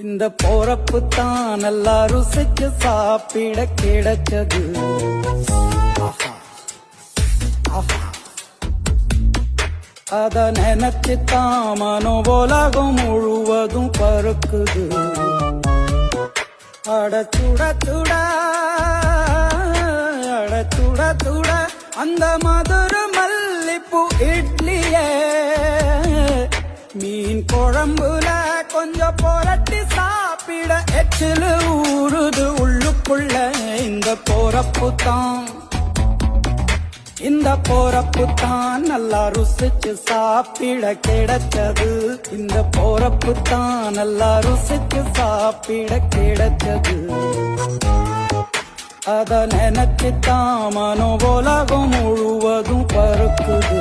இந்த போறப்பு தான் நல்லா ருசிச்சு சாப்பிட கிடைச்சது. அத நினைச்சு தான் மனோபோலகம் முழுவதும் பறக்குது. அட சுட சுட அட சுட சுட அந்த மதுர மல்லிப்பூ இட்லியே மீன் குழம்புல கொஞ்சம் புரட்டி சாப்பிட எச்சிலு ஊறுது உள்ளுக்குள்ள. இந்த போறப்பு தான் நல்லா ருசிச்சு சாப்பிட கிடைச்சது. இந்த போறப்பு தான் நல்லா ருசிச்சு சாப்பிட கிடைச்சது. அத நினைச்சு தான் மனோபோலகம் முழுவதும் பறக்குது.